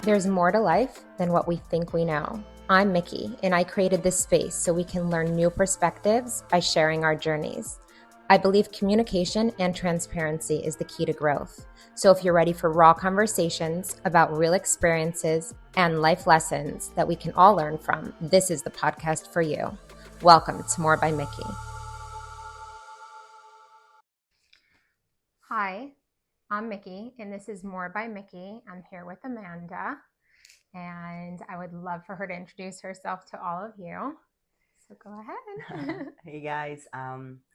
There's more to life than what we think we know. I'm Micky, and I created this space so we can learn new perspectives by sharing our journeys. I believe communication and transparency is the key to growth. So if you're ready for raw conversations about real experiences and life lessons that we can all learn from, this is the podcast for you. Welcome to More by Micky. Hi, I'm Micky, and this is More by Micky. I'm here with Amanda, and I would love for her to introduce herself to all of you. So go ahead. Hey guys,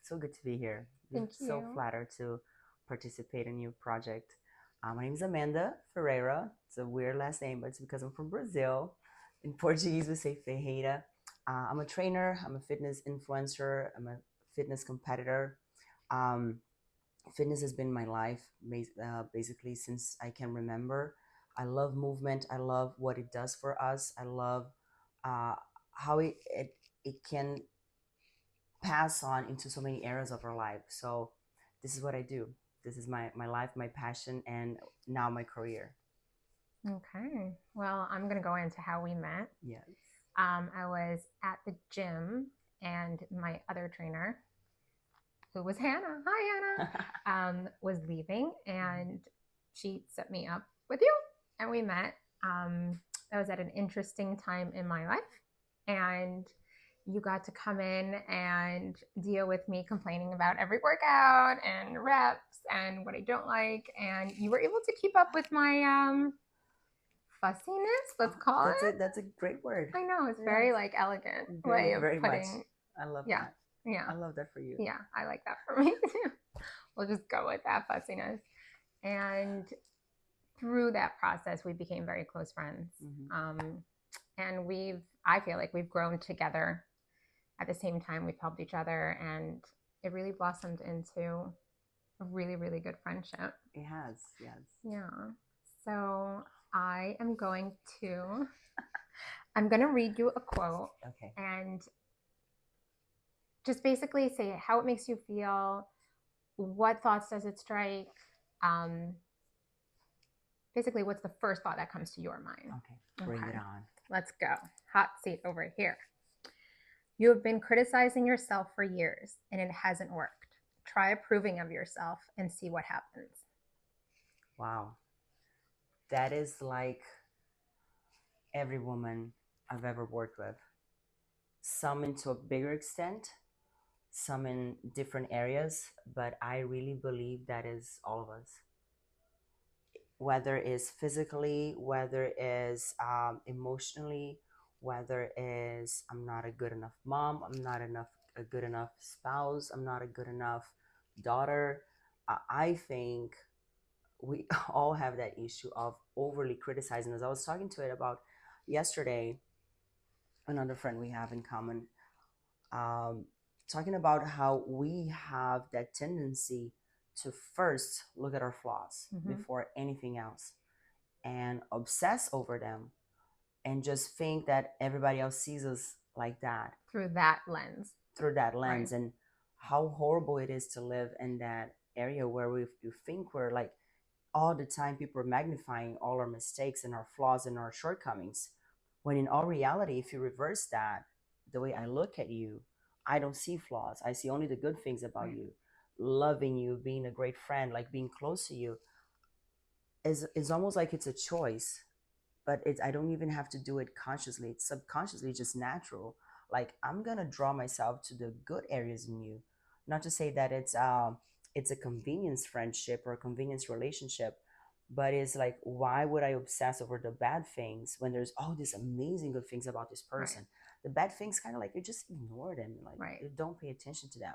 so good to be here. Thank you. So flattered to participate in your project. My name is Amanda Ferreira. It's a weird last name, but it's because I'm from Brazil. In Portuguese, we say Ferreira. I'm a trainer. I'm a fitness influencer. I'm a fitness competitor. Fitness has been my life basically since I can remember. I love movement. I love what it does for us. I love how it can pass on into so many areas of our life. So this is what I do. This is my life, my passion, and now my career. Okay. Well, I'm going to go into how we met. Yes. I was at the gym, and my other trainer, who was Hannah, hi Hannah, was leaving, and she set me up with you, and we met. That was at an interesting time in my life, and you got to come in and deal with me complaining about every workout and reps and what I don't like, and you were able to keep up with my fussiness, let's call it. That's a great word. I know, it's very like elegant way of very putting. Much. I love Yeah. that. Yeah. I love that for you. Yeah, I like that for me too. We'll just go with that fussiness. And through that process, we became very close friends. And I feel like we've grown together at the same time. We've helped each other, and it really blossomed into a really, really good friendship. It has, yes. Yeah. So I'm going to read you a quote. Okay. And just basically say how it makes you feel, what thoughts does it strike, basically what's the first thought that comes to your mind. Okay, bring it on. Let's go. Hot seat over here. You have been criticizing yourself for years and it hasn't worked. Try approving of yourself and see what happens. Wow. That is like every woman I've ever worked with. Some into a bigger extent, some in different areas, but I really believe that is all of us. Whether it's physically, whether it's emotionally, whether it's I'm not a good enough mom, I'm not a good enough spouse, I'm not a good enough daughter. I think we all have that issue of overly criticizing us. I was talking to it about yesterday, another friend we have in common, talking about how we have that tendency to first look at our flaws before anything else and obsess over them and just think that everybody else sees us like that through that lens right. And how horrible it is to live in that area where you think we're like all the time people are magnifying all our mistakes and our flaws and our shortcomings, when in all reality, if you reverse that, the way I look at you, I don't see flaws. I see only the good things about you. Loving you, being a great friend, like being close to you is almost like it's a choice, but I don't even have to do it consciously. It's subconsciously just natural. Like I'm gonna draw myself to the good areas in you. Not to say that it's a convenience friendship or a convenience relationship, but it's like, why would I obsess over the bad things when there's all these amazing good things about this person? Right. The bad things kind of like you just ignore them, like you don't pay attention to them.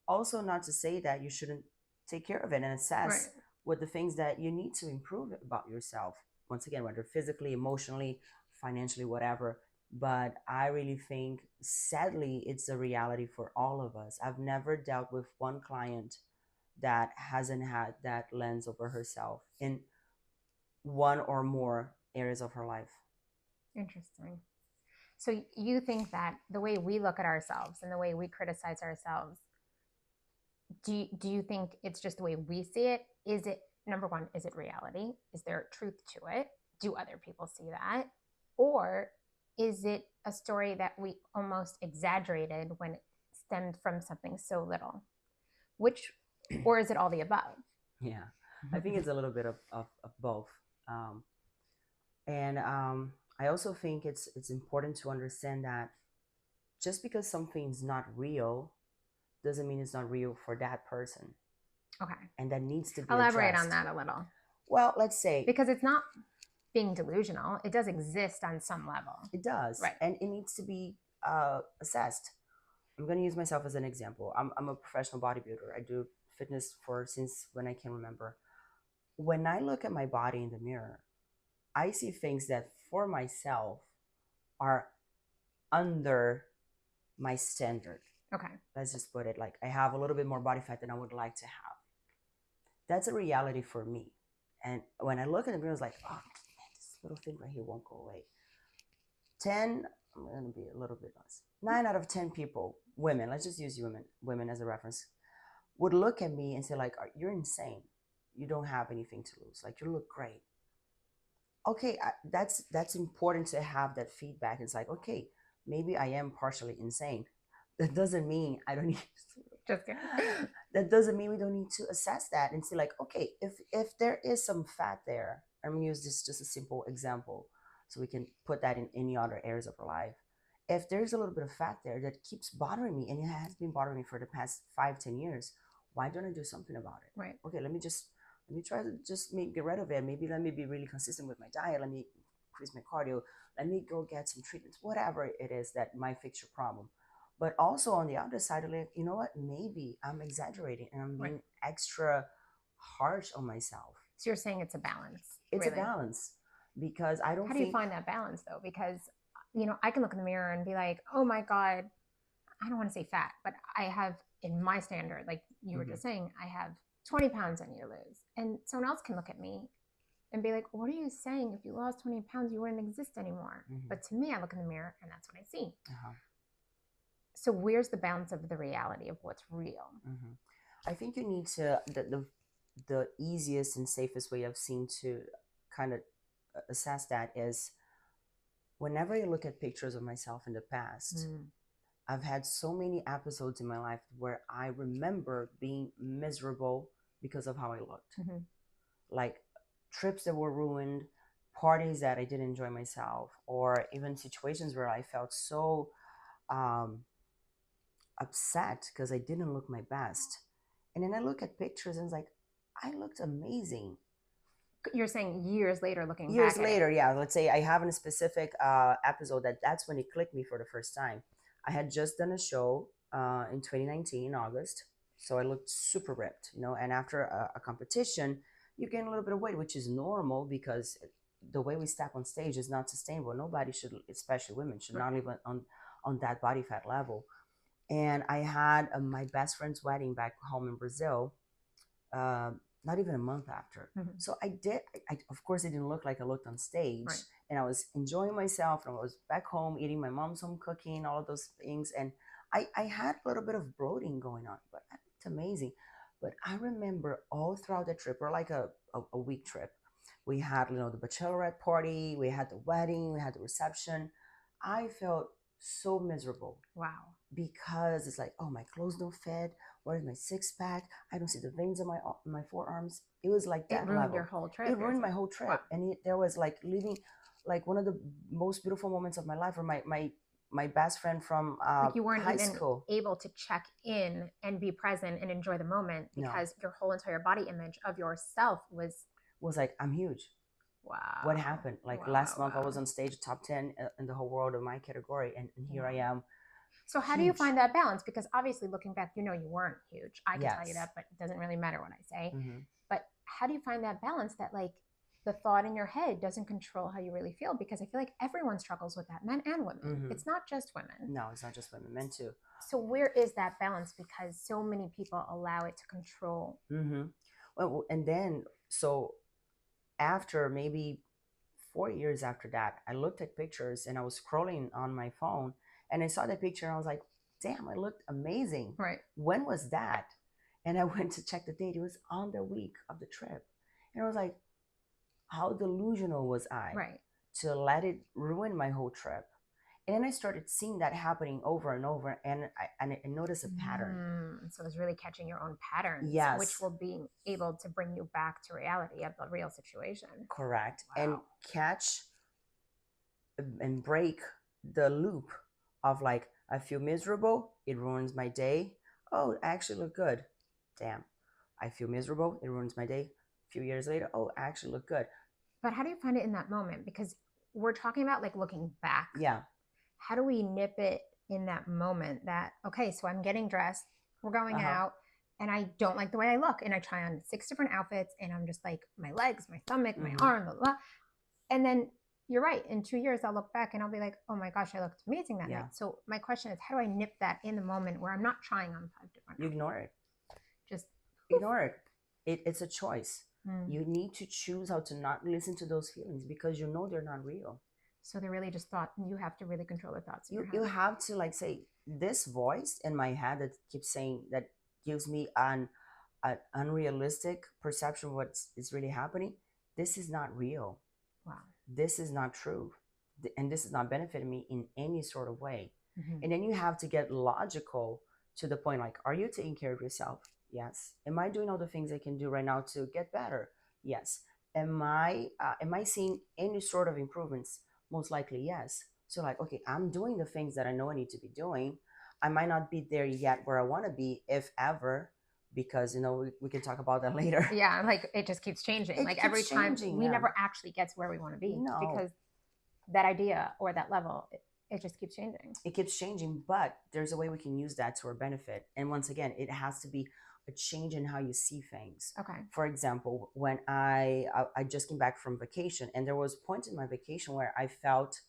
Also, not to say that you shouldn't take care of it and assess what the things that you need to improve about yourself. Once again, whether physically, emotionally, financially, whatever. But I really think, sadly, it's a reality for all of us. I've never dealt with one client that hasn't had that lens over herself in one or more areas of her life. Interesting. So you think that the way we look at ourselves and the way we criticize ourselves, do you think it's just the way we see it? Is it, number one, is it reality? Is there truth to it? do other people see that? Or is it a story that we almost exaggerated when it stemmed from something so little? Which, or is it all the above? Yeah, I think it's a little bit of both. Um, and I also think it's important to understand that just because something's not real doesn't mean it's not real for that person. Okay. And that needs to be Elaborate addressed. on that a little. Well, let's say, because it's not being delusional. It does exist on some level. It does. Right. And it needs to be assessed. I'm going to use myself as an example. I'm a professional bodybuilder. I do fitness since when I can remember. When I look at my body in the mirror, I see things that for myself are under my standard. Okay. Let's just put it like I have a little bit more body fat than I would like to have. That's a reality for me. And when I look at the mirror, it's like, oh, man, this little thing right here won't go away. 10, I'm going to be a little bit less. 9 out of 10 people, women, let's just use women as a reference, would look at me and say like, you're insane. You don't have anything to lose. Like, you look great. Okay, that's important to have that feedback. It's like, okay, maybe I am partially insane. That doesn't mean I don't need Just kidding. That doesn't mean we don't need to assess that and see like, okay, if there is some fat there, I'm going to use this just a simple example so we can put that in any other areas of our life. If there's a little bit of fat there that keeps bothering me, and it has been bothering me for the past 5-10 years, why don't I do something about it? Right. Okay, let me try to just get rid of it. Maybe let me be really consistent with my diet. Let me increase my cardio. Let me go get some treatments, whatever it is that might fix your problem. But also on the other side, like, you know what? Maybe I'm exaggerating and I'm being extra harsh on myself. So you're saying it's a balance. It's really a balance, because I don't How do you find that balance though? Because, I can look in the mirror and be like, oh my God, I don't want to say fat, but I have in my standard, like you were just saying, I have 20 pounds I need to lose. And someone else can look at me and be like, what are you saying? If you lost 20 pounds, you wouldn't exist anymore. But to me, I look in the mirror and that's what I see. So where's the balance of the reality of what's real? I think you need to, the easiest and safest way I've seen to kind of assess that is whenever I look at pictures of myself in the past, I've had so many episodes in my life where I remember being miserable because of how I looked. Like trips that were ruined, parties that I didn't enjoy myself, or even situations where I felt so upset because I didn't look my best. And then I look at pictures and it's like, I looked amazing. You're saying years later, looking years back later, yeah. Let's say I have a specific episode that's when it clicked me for the first time. I had just done a show in 2019 in August, so I looked super ripped, and after a competition, you gain a little bit of weight, which is normal because the way we step on stage is not sustainable. Nobody should, especially women, should not live on that body fat level. And I had my best friend's wedding back home in Brazil, not even a month after. So I of course, it didn't look like I looked on stage. And I was enjoying myself, and I was back home eating my mom's home cooking, all of those things. And I had a little bit of bloating going on, but it looked amazing. But I remember all throughout the trip, or like a week trip, we had, the bachelorette party, we had the wedding, we had the reception. I felt so miserable. Wow. Because it's like, oh, my clothes don't fit. Where's my six pack? I don't see the veins on my forearms. It was like that. It ruined your whole trip. It ruined my whole trip. Wow. And there was like leaving, like one of the most beautiful moments of my life, or my best friend from like you weren't high even school able to check in and be present and enjoy the moment because your whole entire body image of yourself was like, I'm huge. Wow. What happened? Like last month, I was on stage top 10 in the whole world of my category, and here I am. So how do you find that balance? Because obviously looking back, you weren't huge. I can tell you that, but it doesn't really matter what I say. But how do you find that balance that like the thought in your head doesn't control how you really feel? Because I feel like everyone struggles with that, men and women. It's not just women. No, it's not just women, men too. So where is that balance? Because so many people allow it to control. Well, and then, so after maybe 4 years after that, I looked at pictures and I was scrolling on my phone, and I saw that picture and I was like, damn, I looked amazing. Right. When was that? And I went to check the date. It was on the week of the trip. And I was like, how delusional was I Right. to let it ruin my whole trip? And then I started seeing that happening over and over, and I noticed a pattern. So it's really catching your own patterns, which Yes, will be able to bring you back to reality of the real situation. correct. Wow. And catch and break the loop of like, I feel miserable, it ruins my day. Oh, I actually look good. Damn. I feel miserable, it ruins my day. A few years later, oh, I actually look good. But how do you find it in that moment? Because we're talking about like looking back. Yeah. How do we nip it in that moment that, okay, so I'm getting dressed, we're going out, and I don't like the way I look. And I try on 6 different outfits, and I'm just like, my legs, my stomach, my arm, blah, blah. And then you're right. In 2 years, I'll look back and I'll be like, oh my gosh, I looked amazing that night. So my question is, how do I nip that in the moment where I'm not trying on 5 different You ignore it. Just ignore it. It's a choice. You need to choose how to not listen to those feelings because you know they're not real. So they're really just thought. You have to really control the thoughts in your head. You have to like say, this voice in my head that keeps saying, that gives me an unrealistic perception of what is really happening. This is not real. Wow. This is not true. And this is not benefiting me in any sort of way. And then you have to get logical to the point, like, are you taking care of yourself? Yes. Am I doing all the things I can do right now to get better? Yes. Am I seeing any sort of improvements? Most likely, yes. So like, okay, I'm doing the things that I know I need to be doing. I might not be there yet where I want to be, if ever, because, you know, we can talk about that later. Yeah, like it just keeps changing. Like every time we never actually get to where we want to be. No. Because that idea or that level, it just keeps changing. It keeps changing, but there's a way we can use that to our benefit. And once again, it has to be a change in how you see things. Okay. For example, when I just came back from vacation, and there was points in my vacation where I felt,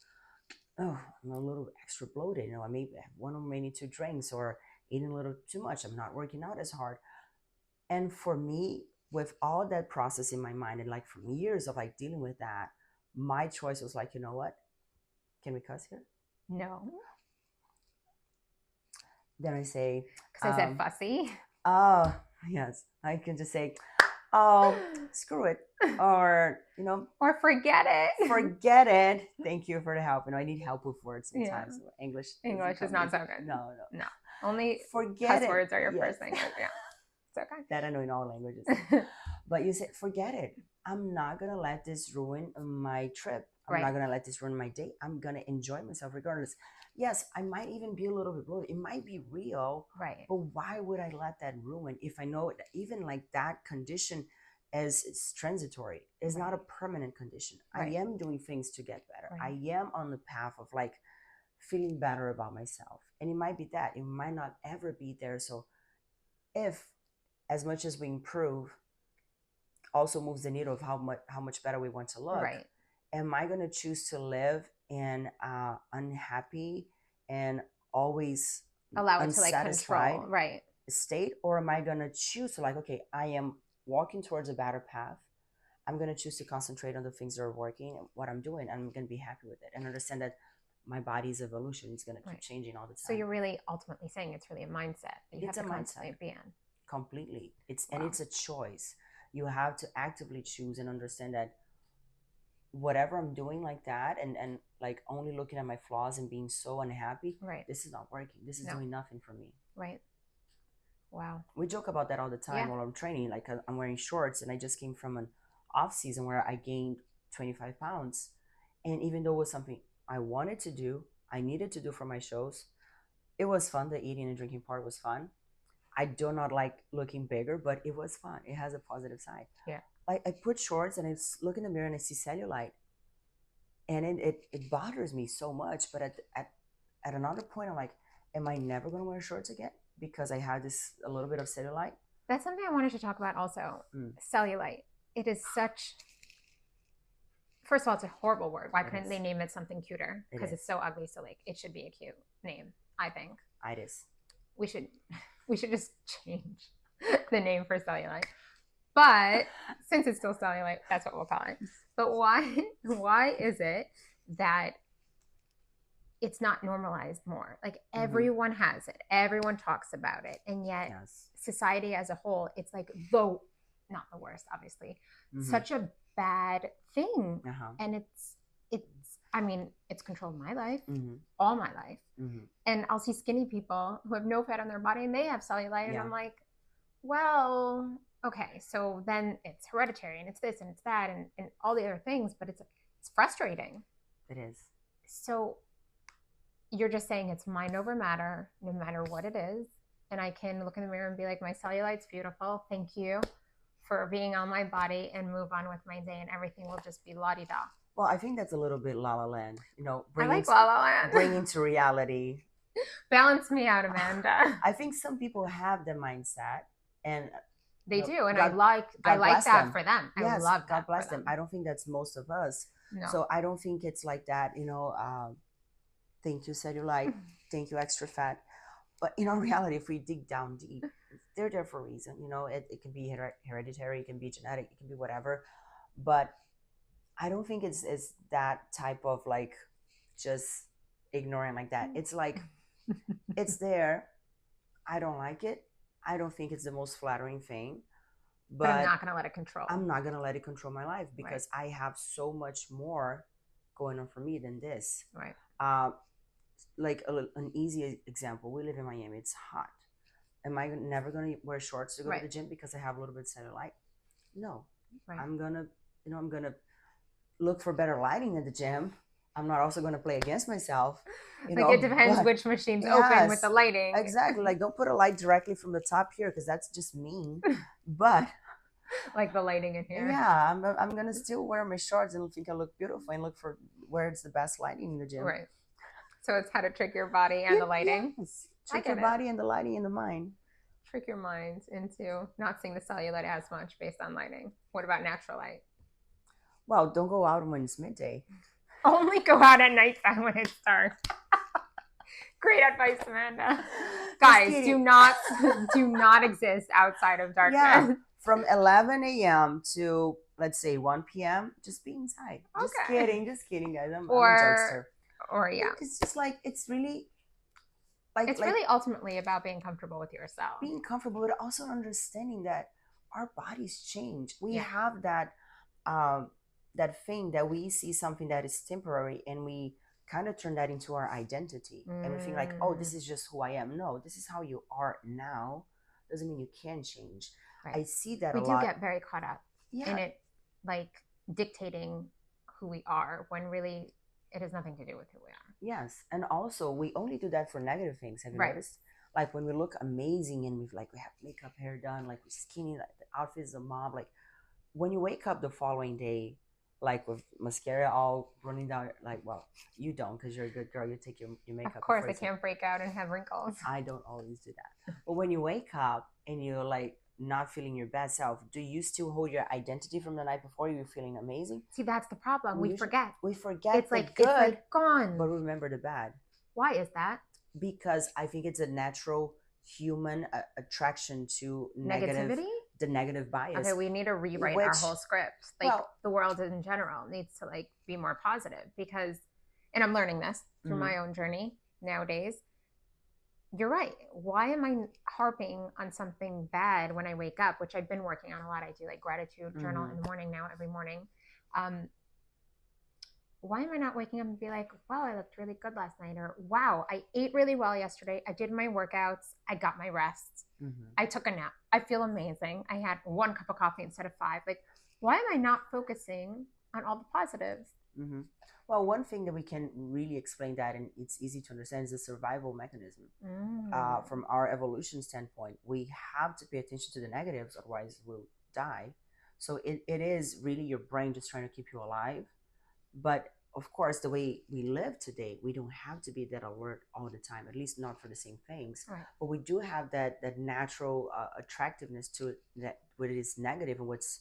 oh, I'm a little extra bloated. You know, I maybe have one or maybe 2 drinks, or eating a little too much. I'm not working out as hard. And for me, with all that process in my mind, and like from years of like dealing with that, my choice was like, you know what? Can we cuss here? No. Then I say, because I said fussy. Oh, yes. I can just say, oh, screw it. Or, you know. Or forget it. Forget it. Thank you for the help. You know, I need help with words sometimes. Yeah. English is not so good. No. Only forget cuss words are your first language. Yeah. It's okay. That I know in all languages. But you said, forget it. I'm not going to let this ruin my trip. I'm not going to let this ruin my day. I'm going to enjoy myself regardless. Yes, I might even be a little bit bloated. It might be real. Right. But why would I let that ruin if I know that even like that condition is transitory, is not a permanent condition. Right. I am doing things to get better. Right. I am on the path of like feeling better about myself. And it might be that. It might not ever be there. So if, as much as we improve, also moves the needle of how much better we want to look. Right. Am I going to choose to live in unhappy and always allow it to like control, right, state, or am I going to choose to like, okay, I am walking towards a better path. I'm going to choose to concentrate on the things that are working and what I'm doing. I'm going to be happy with it and understand that my body's evolution is going to keep changing all the time. So you're really ultimately saying it's really a mindset that you have to constantly be in. Completely. And it's a choice. You have to actively choose and understand that whatever I'm doing like that and like only looking at my flaws and being so unhappy, right, this is not working. This is doing nothing for me. Right. Wow. We joke about that all the time while I'm training. Like I'm wearing shorts and I just came from an off season where I gained 25 pounds. And even though it was something I wanted to do, I needed to do for my shows, it was fun. The eating and drinking part was fun. I do not like looking bigger, but it was fun. It has a positive side. Yeah. Like I put shorts and I look in the mirror and I see cellulite. And it bothers me so much. But at another point, I'm like, am I never going to wear shorts again? Because I had a little bit of cellulite. That's something I wanted to talk about also. Cellulite. It is such, first of all, it's a horrible word. Why couldn't they name it something cuter? Because it's so ugly. So like, it should be a cute name, I think. It is. We should just change the name for cellulite. But since it's still cellulite, that's what we'll call it. But why is it that it's not normalized more? Like everyone has it. Everyone talks about it. And yet society as a whole, it's like not the worst, obviously. Such a bad thing. Uh-huh. And I mean, it's controlled my life, Mm-hmm. all my life. Mm-hmm. And I'll see skinny people who have no fat on their body and they have cellulite. And Yeah. I'm like, well, okay, so then it's hereditary and it's this and it's that and all the other things, but it's frustrating. It is. So you're just saying it's mind over matter, no matter what it is. And I can look in the mirror and be like, my cellulite's beautiful. Thank you for being on my body, and move on with my day, and everything will just be la-di-da. Well, I think that's a little bit La La Land. You know, I like La La Land. Bringing to reality. Balance me out, Amanda. I think some people have the mindset, and they do, and God, I like that them. For them. Yes, I love that. God bless them. I don't think that's most of us. No. So I don't think it's like that. You know, thank you, cellulite. Thank you, extra fat. But in reality, if we dig down deep, they're there for a reason. You know, it can be hereditary, it can be genetic, it can be whatever. But I don't think it's that type of like just ignorant like that. It's like, it's there. I don't like it. I don't think it's the most flattering thing. But I'm not going to let it control. I'm not going to let it control my life, because I have so much more going on for me than this. Right. Like an easy example, we live in Miami. It's hot. Am I never going to wear shorts to go to the gym because I have a little bit of cellulite? No. Right. I'm going to look for better lighting at the gym. I'm not also going to play against myself. It depends which machine's open with the lighting. Exactly. Like, don't put a light directly from the top here, because that's just mean. But like the lighting in here. Yeah, I'm going to still wear my shorts and think I look beautiful, and look for where it's the best lighting in the gym. Right. So it's how to trick your body and the lighting. Yes. Trick your body and the lighting and the mind. Trick your mind into not seeing the cellulite as much based on lighting. What about natural light? Well, don't go out when it's midday. Only go out at nighttime when it's dark. Great advice, Amanda. Guys, do not exist outside of darkness. Yeah, from 11 a.m. to, let's say, 1 p.m., just be inside. Just kidding, guys. I'm a jokester. Or yeah. It's just like, it's really... It's really ultimately about being comfortable with yourself. Being comfortable, but also understanding that our bodies change. We have that that thing that we see something that is temporary, and we kind of turn that into our identity. And we think like, oh, this is just who I am. No, this is how you are now. Doesn't mean you can change. Right. I see that we a lot. We do get very caught up in it, like dictating who we are, when really it has nothing to do with who we are. Yes. And also, we only do that for negative things. Have you noticed? Like, when we look amazing and we have makeup, hair done, like we're skinny, like the outfit is a mob. Like, when you wake up the following day, like with mascara all running down, like, well, you don't, because you're a good girl. You take your makeup. Of course, I can't break out and have wrinkles. I don't always do that. But when you wake up and you're like not feeling your best self, do you still hold your identity from the night before? You're feeling amazing? See, that's the problem. We forget. We forget. It's like gone. But remember the bad. Why is that? Because I think it's a natural human attraction to negativity. The negative bias. Okay, we need to rewrite our whole script. Like, the world in general needs to like be more positive, because, and I'm learning this through my own journey nowadays. You're right. Why am I harping on something bad when I wake up, which I've been working on a lot. I do like gratitude journal in the morning now, every morning. Why am I not waking up and be like, wow, I looked really good last night? Or, wow, I ate really well yesterday. I did my workouts. I got my rest. I took a nap. I feel amazing. I had 1 cup of coffee instead of 5. Like, why am I not focusing on all the positives? Well, one thing that we can really explain that, and it's easy to understand, is the survival mechanism. From our evolution standpoint, we have to pay attention to the negatives, otherwise we'll die. So it is really your brain just trying to keep you alive. But of course, the way we live today, we don't have to be that alert all the time, at least not for the same things. Right. But we do have that natural attractiveness to it, that what is negative and what's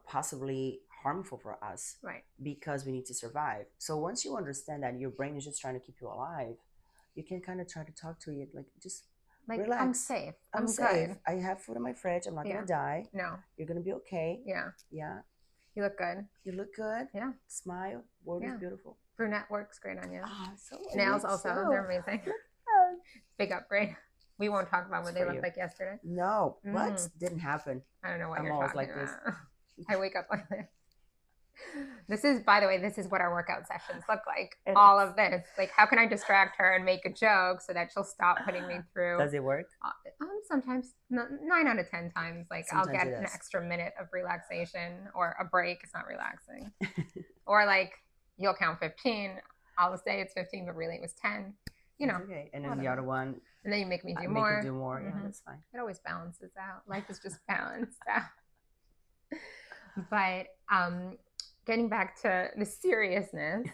possibly harmful for us, right? Because we need to survive. So once you understand that your brain is just trying to keep you alive, you can kind of try to talk to it like, just like, relax. I'm safe. I'm safe. Good. I have food in my fridge. I'm not gonna die. No, you're gonna be okay. Yeah. You look good. You look good. Yeah. Smile. World is beautiful. Brunette works great on you. So nails also. They're amazing. Big upgrade. We won't talk about what they looked like yesterday. No. What? Didn't happen. I don't know what you're talking about. I wake up like this. This is, by the way, this is what our workout sessions look like. And All of this. Like, how can I distract her and make a joke so that she'll stop putting me through? does it work? Sometimes, 9 out of 10 times, like I'll Sometimes get it an does. extra minute of relaxation or a break. It's not relaxing. Or like you'll count 15. I'll say it's 15, but really it was 10. You know. It's okay. And then the other one, And then you make me do make more. you do more. Yeah, Mm-hmm. that's fine. It always balances out. Life is just balanced out. But getting back to the seriousness,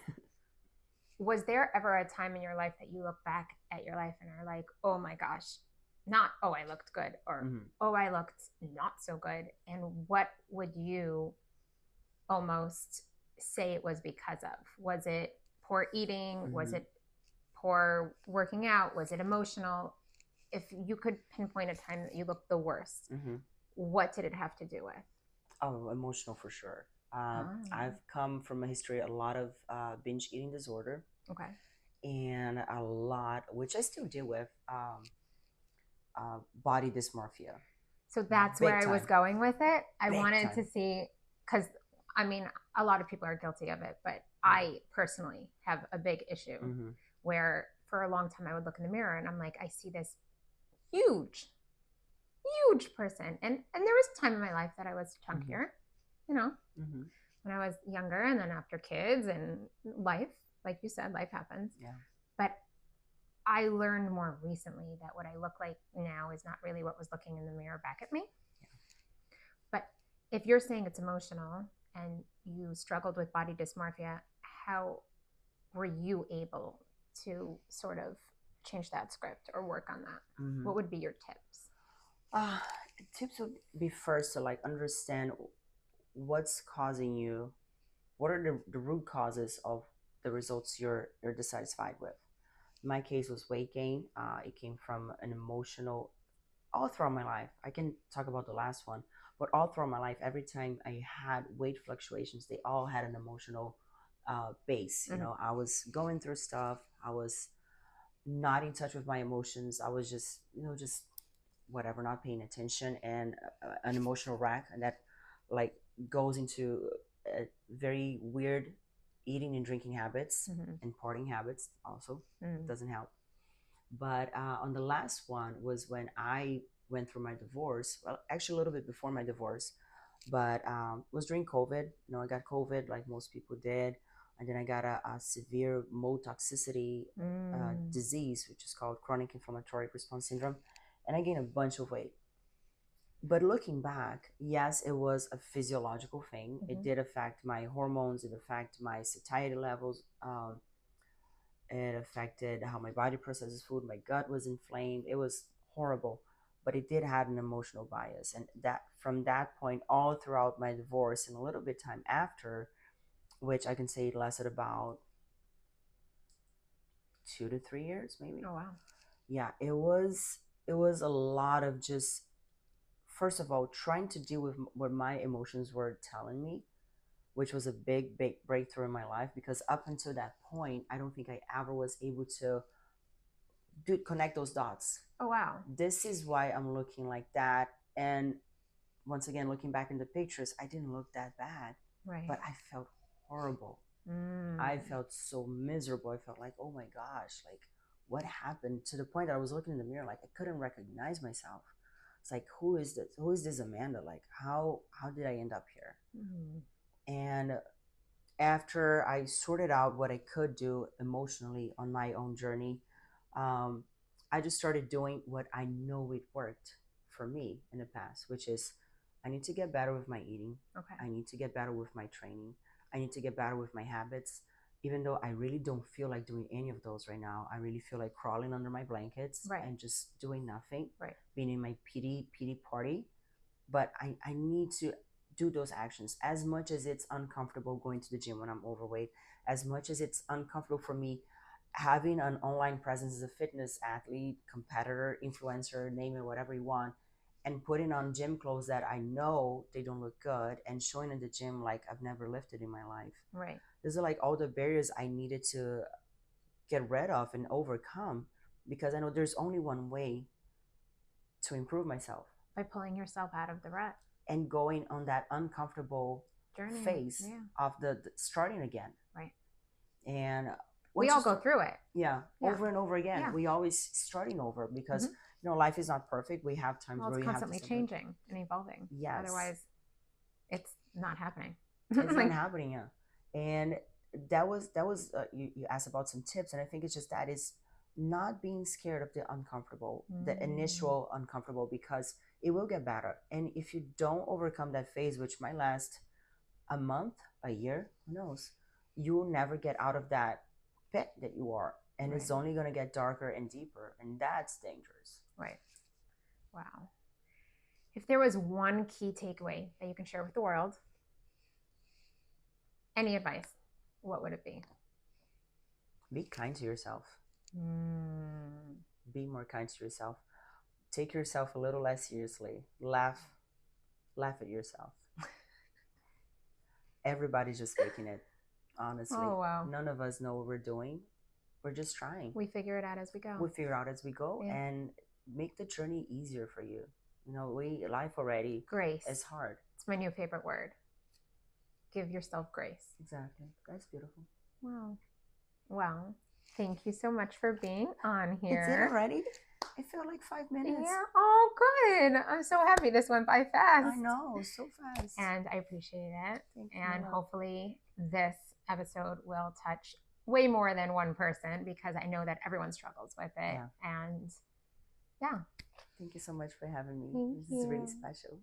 was there ever a time in your life that you look back at your life and are like, oh my gosh, not, oh, I looked good, or oh, I looked not so good? And what would you almost say it was because of? Was it poor eating? Was it poor working out? Was it emotional? If you could pinpoint a time that you looked the worst, what did it have to do with? Oh, emotional for sure. I've come from a history, a lot of binge eating disorder. Okay. And a lot, which I still deal with, body dysmorphia. So that's where I was going with it. I wanted to see, because I mean, a lot of people are guilty of it, but I personally have a big issue where for a long time I would look in the mirror and I'm like, I see this huge person. And there was a time in my life that I was chunkier, you know, when I was younger, and then after kids and life, like you said, life happens. Yeah. But I learned more recently that what I look like now is not really what was looking in the mirror back at me. Yeah. But if you're saying it's emotional and you struggled with body dysmorphia, how were you able to sort of change that script or work on that? What would be your tips? Tips would be first to like understand what's causing you, what are the root causes of the results you're dissatisfied with. My case was weight gain. It came from an emotional, all throughout my life. I can talk about the last one, but all throughout my life, every time I had weight fluctuations, they all had an emotional base. You know, I was going through stuff. I was not in touch with my emotions. I was just, just whatever, not paying attention, and an emotional wreck, and that like goes into a very weird eating and drinking habits and partying habits also. Doesn't help. But on the last one was when I went through my divorce. Well, actually a little bit before my divorce, but it was during COVID. I got COVID like most people did. And then I got a severe mold toxicity disease, which is called chronic inflammatory response syndrome. And I gained a bunch of weight. But looking back, yes, it was a physiological thing. It did affect my hormones. It affected my satiety levels. It affected how my body processes food. My gut was inflamed. It was horrible. But it did have an emotional bias. And that from that point all throughout my divorce and a little bit time after, which I can say it lasted about 2 to 3 years, maybe. Oh, wow. Yeah, it was a lot of just, first of all, trying to deal with what my emotions were telling me, which was a big breakthrough in my life, because up until that point, I don't think I ever was able to connect those dots. Oh, wow. This is why I'm looking like that. And once again, looking back in the pictures, I didn't look that bad. Right. But I felt horrible. I felt so miserable. I felt like, oh my gosh, like what happened, to the point that I was looking in the mirror, like I couldn't recognize myself. It's like, who is this? Who is this Amanda? Like, how did I end up here? And after I sorted out what I could do emotionally on my own journey, I just started doing what I know it worked for me in the past, which is I need to get better with my eating. Okay. I need to get better with my training. I need to get better with my habits. Even though I really don't feel like doing any of those right now, I really feel like crawling under my blankets and just doing nothing, being in my pity party. But I need to do those actions. As much as it's uncomfortable going to the gym when I'm overweight, as much as it's uncomfortable for me having an online presence as a fitness athlete, competitor, influencer, name it, whatever you want, and putting on gym clothes that I know they don't look good and showing in the gym like I've never lifted in my life. Right. These are like all the barriers I needed to get rid of and overcome, because I know there's only one way to improve myself. By pulling yourself out of the rut. And going on that uncomfortable journey phase of the starting again. Right. And we all go through it. Yeah, over and over again. Yeah. We always starting over because life is not perfect. We have times where it's we constantly have to changing and evolving. Yes. Otherwise, it's not happening. It's not happening. Yeah. And that was you asked about some tips, and I think it's just that is not being scared of the uncomfortable, the initial uncomfortable, because it will get better. And if you don't overcome that phase, which might last a month, a year, who knows, you will never get out of that pit that you are, and it's only going to get darker and deeper, and that's dangerous. Right. Wow. If there was one key takeaway that you can share with the world, any advice, what would it be? Be kind to yourself. Be more kind to yourself. Take yourself a little less seriously. Laugh at yourself. Everybody's just faking it, honestly. Oh, wow. None of us know what we're doing. We're just trying. We figure it out as we go. We figure out as we go, and make the journey easier for you. Life already grace is hard. It's my new favorite word. Give yourself grace. Exactly. That's beautiful. Wow. Well, thank you so much for being on here. Is it already? It felt like 5 minutes. Yeah. Oh, good. I'm so happy this went by fast. I know, so fast. And I appreciate it. Thank you. And hopefully this episode will touch way more than one person, because I know that everyone struggles with it. Yeah. And Thank you so much for having me. Thank This is really you. special.